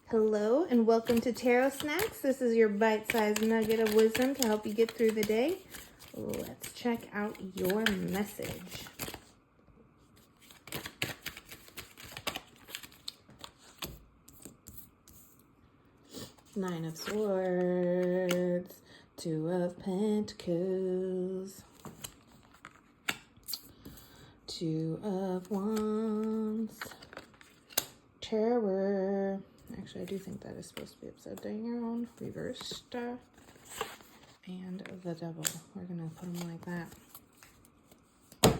Hello and welcome to Tarot Snacks. This is your bite-sized nugget of wisdom to help you get through the day. Let's check out your message. Nine of Swords, Two of Pentacles, Two of Wands, Terror. Actually, I do think that is supposed to be upside down, reversed, and the Devil. We're going to put them like that.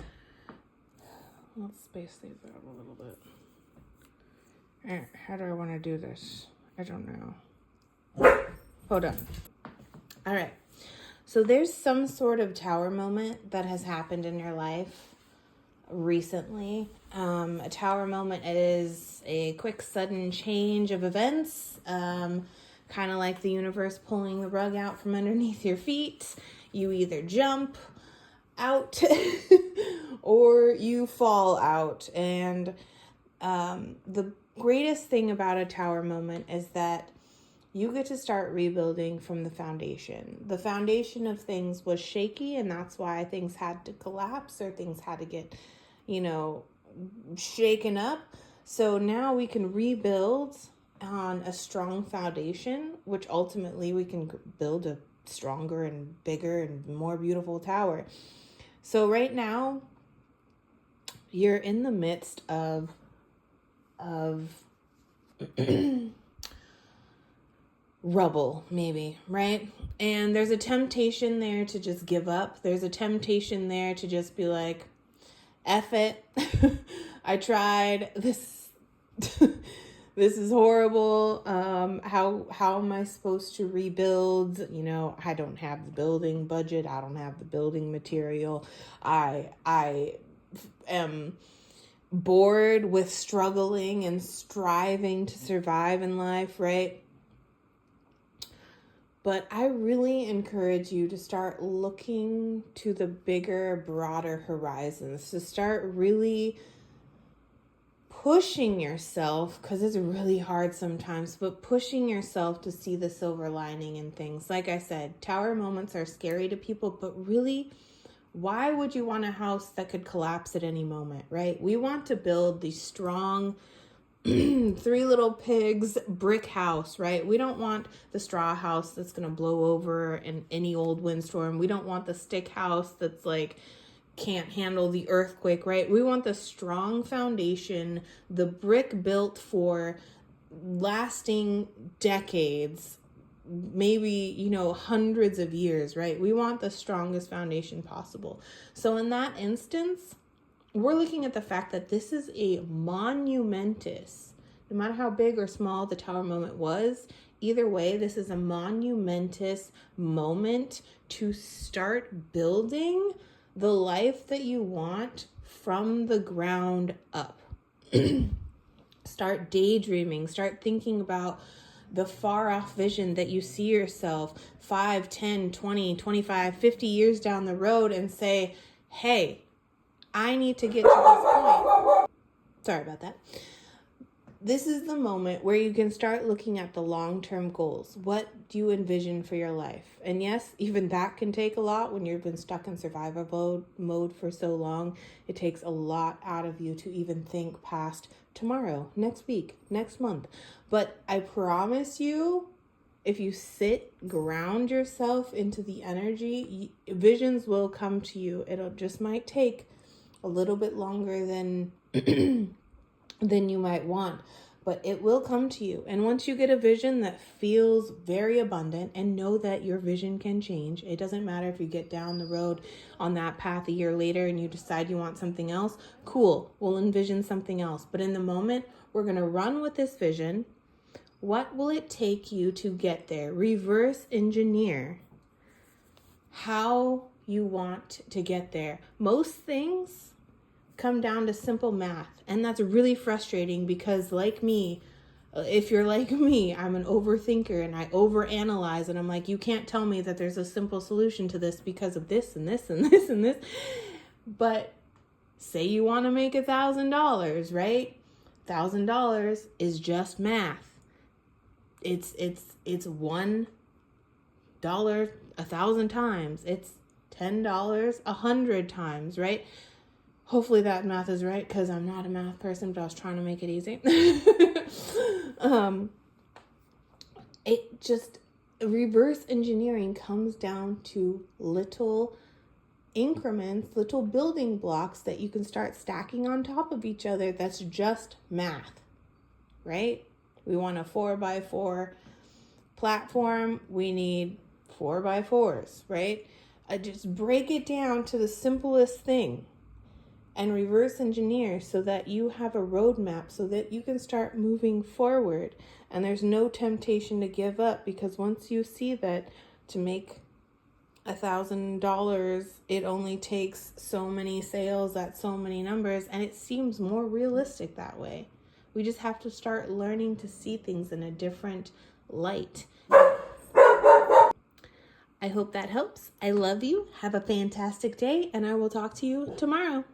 Let's space these out a little bit. How do I want to do this? I don't know. Hold on. All right. So there's some sort of tower moment that has happened in your life recently. A tower moment is a quick, sudden change of events, kind of like the universe pulling the rug out from underneath your feet. You either jump out or you fall out. And the greatest thing about a tower moment is that you get to start rebuilding from the foundation. The foundation of things was shaky, and that's why things had to collapse or things had to get, shaken up. So now we can rebuild on a strong foundation, which ultimately we can build a stronger and bigger and more beautiful tower. So right now, you're in the midst of rubble, maybe, right? And there's a temptation there to just give up. There's a temptation there to just be like, F it. I tried this. This is horrible. How am I supposed to rebuild? I don't have the building budget. I don't have the building material. I am bored with struggling and striving to survive in life, right? But I really encourage you to start looking to the bigger, broader horizons, to start really pushing yourself, because it's really hard sometimes, but pushing yourself to see the silver lining in things. Like I said, tower moments are scary to people, but really, why would you want a house that could collapse at any moment, right? We want to build these strong Three Little Pigs brick house, right? We don't want the straw house that's going to blow over in any old windstorm. We don't want the stick house that's like can't handle the earthquake, right? We want the strong foundation, the brick built for lasting decades, maybe, hundreds of years, right? We want the strongest foundation possible. So in that instance, we're looking at the fact that this is a monumentous, no matter how big or small the tower moment was, either way, this is a monumentous moment to start building the life that you want from the ground up. Start daydreaming, start thinking about the far off vision that you see yourself 5, 10, 20, 25, 50 years down the road and say, hey, I need to get to this point. Sorry about that. This is the moment where you can start looking at the long-term goals. What do you envision for your life? And yes, even that can take a lot when you've been stuck in survival mode for so long. It takes a lot out of you to even think past tomorrow, next week, next month. But I promise you, if you ground yourself into the energy, visions will come to you. Just might take a little bit longer than than you might want, but it will come to you. And once you get a vision that feels very abundant, and know that your vision can change, it doesn't matter if you get down the road on that path a year later and you decide you want something else, cool, we'll envision something else. But in the moment, we're going to run with this vision. What will it take you to get there? Reverse engineer how you want to get there. Most things come down to simple math, and that's really frustrating because, like me, if you're like me, I'm an overthinker and I overanalyze, and I'm like, you can't tell me that there's a simple solution to this because of this and this and this and this. But say you want to make $1,000, right? $1,000 is just math. it's $1 1,000 times. It's $10 100 times, right? Hopefully that math is right, because I'm not a math person, but I was trying to make it easy. It just, reverse engineering comes down to little increments, little building blocks that you can start stacking on top of each other. That's just math, right? We want a 4x4 platform. We need 4x4s, right? I just break it down to the simplest thing and reverse engineer so that you have a roadmap so that you can start moving forward. And there's no temptation to give up, because once you see that to make $1,000, it only takes so many sales at so many numbers, and it seems more realistic that way. We just have to start learning to see things in a different light. I hope that helps. I love you. Have a fantastic day, and I will talk to you tomorrow.